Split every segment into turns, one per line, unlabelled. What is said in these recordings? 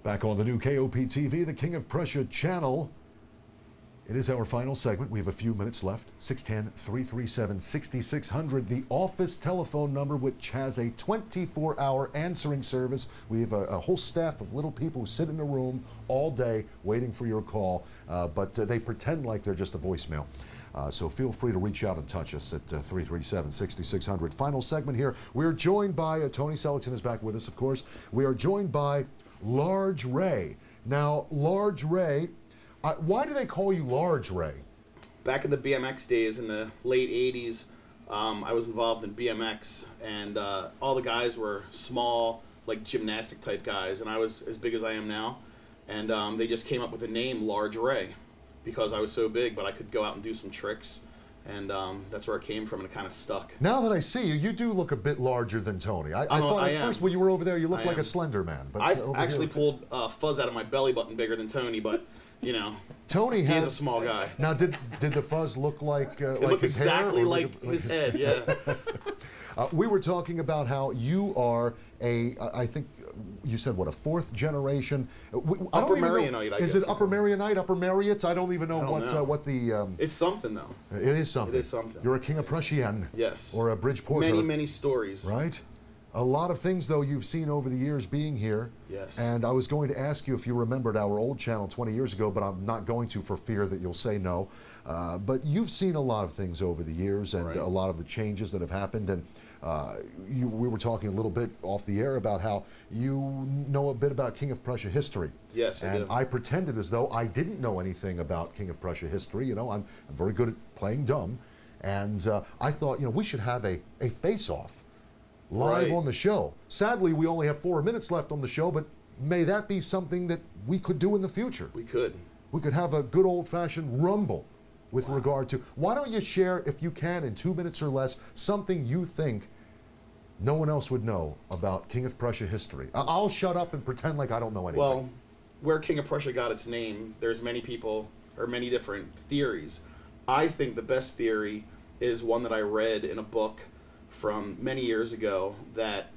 Back on the new KOP-TV, the King of Prussia channel. It is our final segment. We have a few minutes left. 610-337-6600, the office telephone number, which has a 24-hour answering service. We have a whole staff of little people who sit in a room all day waiting for your call, but they pretend like they're just a voicemail. So feel free to reach out and touch us at 337-6600. Final segment here. We're joined by, Tony Seligson is back with us, of course. We are joined by Large Ray. Now, Large Ray, why do they call you Large Ray?
Back in the BMX days in the late 80s, I was involved in BMX, and all the guys were small, like gymnastic type guys, and I was as big as I am now. And they just came up with the name Large Ray because I was so big, but I could go out and do some tricks. And that's where it came from, and it kind of stuck.
Now that I see you, you do look a bit larger than Tony. I thought at first when you were over there, you looked like a slender man. But
I've actually pulled fuzz out of my belly button bigger than Tony, but you know,
Tony
he's a small guy.
Now, did the fuzz look like
it
like
looked
his
exactly
hair,
like his head? Yeah.
We were talking about how you are I think you said what, a fourth generation
Upper Marionite. I guess
is it Upper Marionite, Upper Marriott? I don't even know what the.
It's something though.
It is something.
It is something.
You're a King of Prussia.
Yes.
Or a Bridgeporter.
Many stories.
Right. A lot of things, though, you've seen over the years being here.
Yes.
And I was going to ask you if you remembered our old channel 20 years ago, but I'm not going to for fear that you'll say no. But you've seen a lot of things over the years and a lot of the changes that have happened. And we were talking a little bit off the air about how you know a bit about King of Prussia history.
Yes, I do.
And I pretended as though I didn't know anything about King of Prussia history. You know, I'm very good at playing dumb. And I thought, you know, we should have a face-off live on the show. Sadly, we only have 4 minutes left on the show, but may that be something that we could do in the future.
We could.
We could have a good old-fashioned rumble with regard to, why don't you share, if you can, in 2 minutes or less, something you think no one else would know about King of Prussia history. I'll shut up and pretend like I don't know anything.
Well, where King of Prussia got its name, there's many people, or many different theories. I think the best theory is one that I read in a book from many years ago, that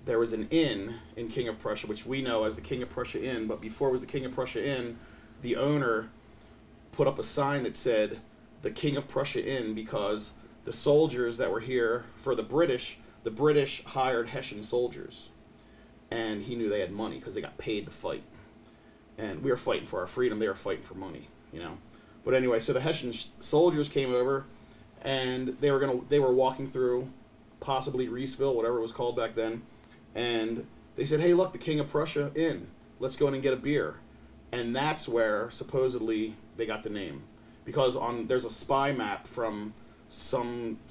there was an inn in King of Prussia, which we know as the King of Prussia Inn, but before it was the King of Prussia Inn, the owner put up a sign that said, the King of Prussia Inn, because the soldiers that were here for the British hired Hessian soldiers, and he knew they had money because they got paid to fight. And we were fighting for our freedom, they were fighting for money, you know. But anyway, so the Hessian soldiers came over, and they were walking through possibly Reesville, whatever it was called back then, and they said, hey, look, the King of Prussia Inn, let's go in and get a beer. And that's where supposedly they got the name, because there's a spy map from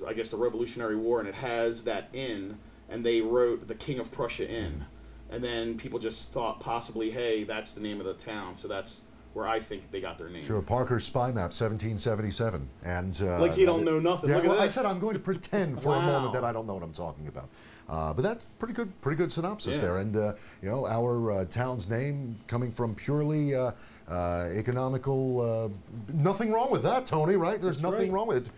I guess the Revolutionary War, and it has that inn, and they wrote the King of Prussia Inn, and then people just thought possibly, hey, that's the name of the town, so that's where I think they got their name. Sure,
Parker's spy map, 1777, and
like you don't know nothing.
Yeah,
look at
well,
this.
I said I'm going to pretend for a moment that I don't know what I'm talking about. But that's pretty good synopsis there. And you know, our town's name coming from purely economical. Nothing wrong with that, Tony. Right? There's nothing wrong with it.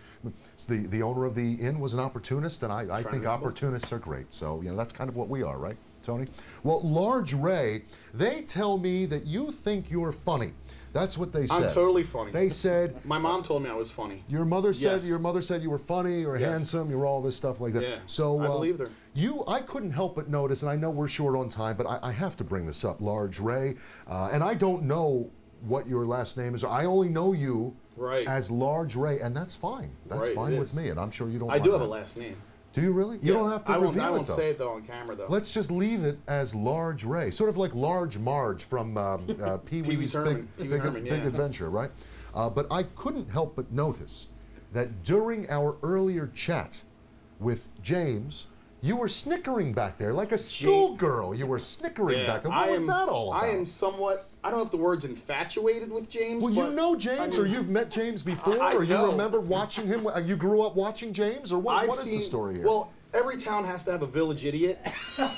It's the owner of the inn was an opportunist, and I think opportunists are great. So you know, that's kind of what we are, right, Tony? Well, Large Ray, they tell me that you think you're funny. That's what they said.
I'm totally funny.
They said
my mom told me I was funny.
Your mother said you were funny, you were handsome, you were all this stuff like that.
Yeah,
so
I believed her.
I couldn't help but notice, and I know we're short on time, but I have to bring this up, Large Ray, and I don't know what your last name is. I only know you as Large Ray, and that's fine. That's fine with me, and I'm sure you don't.
I do have a last name.
Do you really? You don't have to reveal it, though.
I won't say it, though, on camera, though.
Let's just leave it as Large Ray. Sort of like Large Marge from Pee-wee's Big Adventure, right? But I couldn't help but notice that during our earlier chat with James, you were snickering back there like a schoolgirl. You were snickering back there. What was that all about?
I am somewhat, I don't know if the word's infatuated with James.
Well, you know James, or you've met James before, or you remember watching him. You grew up watching James, or what is the story here?
Well, every town has to have a village idiot,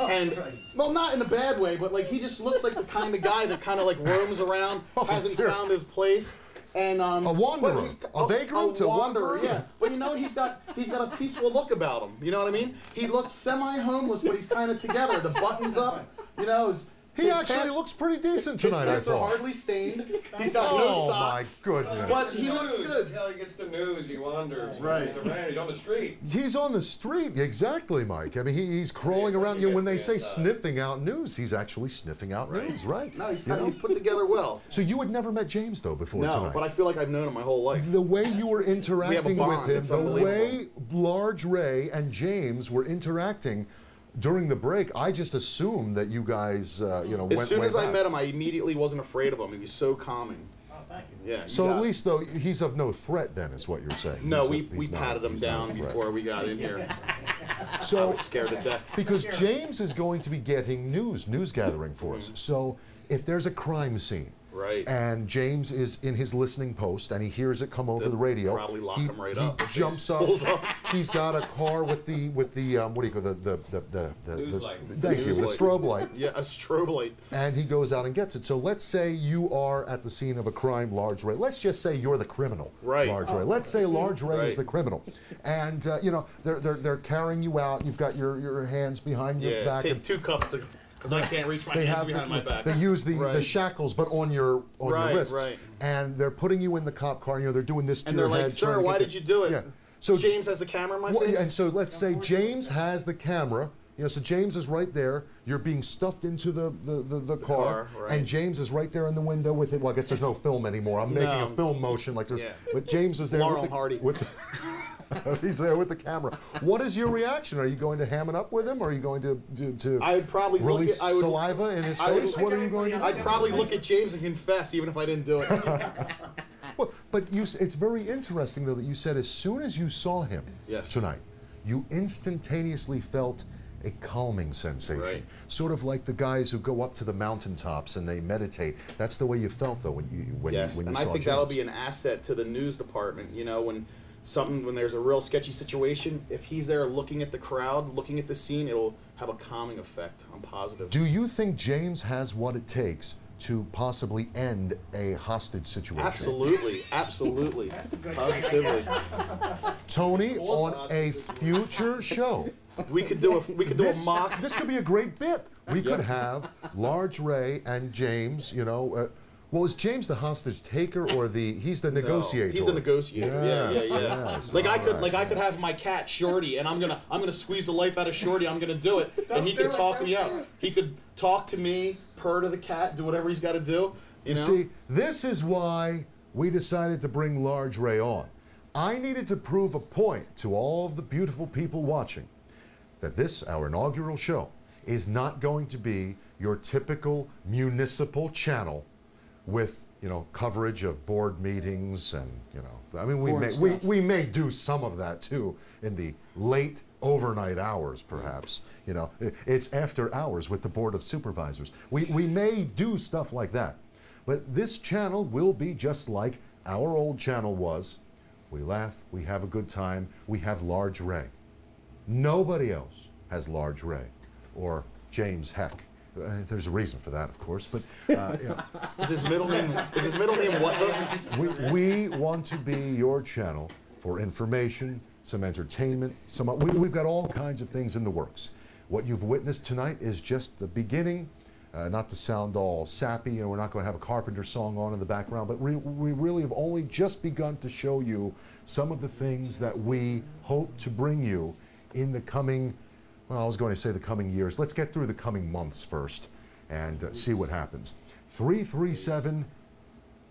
and well, not in a bad way, but like he just looks like the kind of guy that kind of like roams around, hasn't found his place. And
a wanderer, a vagrant,
a wanderer, yeah. But you know, he's got a peaceful look about him. You know what I mean? He looks semi-homeless, but he's kind of together. The buttons up, you know.
He actually looks pretty decent tonight, I
His pants are
thought.
hardly stained. He's got no socks.
Oh, my goodness.
But he looks good.
That's how he gets the news. He wanders.
Right.
He's around. He's on the street.
He's on the street, exactly, Mike. I mean, he's crawling around. You know, when they say sniffing out news, he's actually sniffing out news, right?
No, he's put together well.
So you had never met James, though, before tonight?
No, but I feel like I've known him my whole life.
The way you were interacting
bond.
with him,
It's
the way
unbelievable.
Large Ray and James were interacting during the break, I just assumed that you guys, went
As soon as I
back.
met him, I immediately wasn't afraid of him. He was so calming.
Oh, thank you.
Yeah.
So at least, though, he's of no threat, then, is what you're saying.
No,
He's
we
not-
patted him
he's not
down
a threat.
before we got in here. I
So,
was scared to death.
because James is going to be getting news gathering for us. So if there's a crime scene,
Right.
and James is in his listening post and he hears it come over
They'll
the radio,
probably lock
he,
him right
he
up if he
jumps up.
pulls up.
He's got a car with the what do you call the
News light.
thank you,
News
the
light.
strobe light.
Yeah, a strobe light.
And he goes out and gets it. So let's say you are at the scene of a crime, Large Ray. Let's just say you're the criminal,
Right.
Large Ray. Let's say Large Ray is
Right.
the criminal, and they're carrying you out. You've got your hands behind your
Yeah,
back.
take
and
two cuffs because I can't reach my
they
hands
have
behind my back.
They use the
Right.
shackles, but on your
Right,
wrists,
right.
and they're putting you in the cop car. They're doing this to
And
your
they're like,
head. trying
"Sir,
to
why
get
did you do it?"
Yeah. So
James has the camera in my
Well,
face.
and so let's say James has the camera. So James is right there. You're being stuffed into the car,
car, right.
and James is right there in the window with it. Well, I guess there's no film anymore. I'm making a
No.
film motion like there's,
Yeah.
but James is there
Laurel
with the,
Hardy.
with the he's there with the camera. What is your reaction? Are you going to ham it up with him? Or are you going to
I would probably look
release
at- I would-
saliva in his
I would-
face? What are you going to do?
I'd probably look at James and confess, even if I didn't do it.
Well, but it's very interesting, though, that you said as soon as you saw him
Yes.
tonight, you instantaneously felt a calming sensation.
Right.
Sort of like the guys who go up to the mountaintops and they meditate. That's the way you felt, though, when you
Yes,
when you
and
saw
I think
James.
that'll be an asset to the news department. You know, when there's a real sketchy situation, if he's there looking at the crowd, looking at the scene, it'll have a calming effect. I'm positive.
Do you think James has what it takes to possibly end a hostage situation?
Absolutely, absolutely, positively.
Tony, on a future show,
We could do a mock.
This could be a great bit. We could have Large Ray and James, well, is James the hostage taker or he's the negotiator?
He's the negotiator. Yeah.
Yes,
Like I
all
could have my cat Shorty, and I'm gonna squeeze the life out of Shorty. I'm gonna do it, and he could talk me out. He could talk to me, purr to the cat, do whatever he's got to do. You know.
See, this is why we decided to bring Large Ray on. I needed to prove a point to all of the beautiful people watching that this, our inaugural show, is not going to be your typical municipal channel with, coverage of board meetings and, I mean, we may do some of that too in the late overnight hours, perhaps. It's after hours with the Board of Supervisors. We may do stuff like that. But this channel will be just like our old channel was. We laugh, we have a good time, we have Large Ray. Nobody else has Large Ray or James Heck. There's a reason for that, of course, but
Is his middle name what though?
we want to be your channel for information, some entertainment, we've got all kinds of things in the works. What you've witnessed tonight is just the beginning. Not to sound all sappy, we're not going to have a Carpenter song on in the background, but we really have only just begun to show you some of the things that we hope to bring you in the coming, well, I was going to say the coming years. Let's get through the coming months first and see what happens. 337,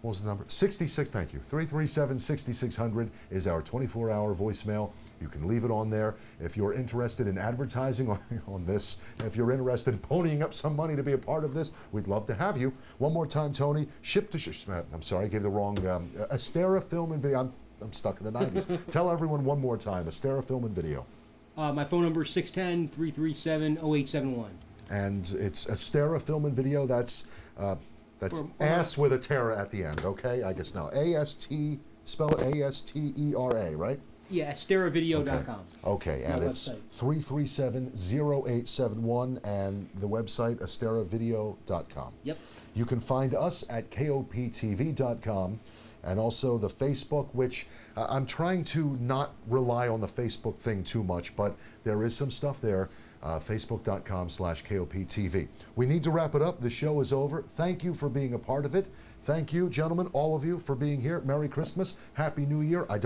what was the number? 66, thank you. 337-6600 is our 24-hour voicemail. You can leave it on there. If you're interested in advertising on this, if you're interested in ponying up some money to be a part of this, we'd love to have you. One more time, Tony. I'm sorry, I gave the wrong. Astera Film and Video. I'm stuck in the 90s. Tell everyone one more time. Astera Film and Video.
My phone number is 610-337-0871.
And it's Astera Film and Video. That's ass with a Terra at the end. Okay, I guess now. A-S-T, spell it A-S-T-E-R-A, right?
Yeah, AsteraVideo.com.
Okay, and it's 337-0871 and the website AsteraVideo.com.
Yep.
You can find us at KOPTV.com and also the Facebook, which I'm trying to not rely on the Facebook thing too much, but there is some stuff there. Facebook.com/KOPTV. We need to wrap it up. The show is over. Thank you for being a part of it. Thank you, gentlemen, all of you, for being here. Merry Christmas. Happy New Year. I don't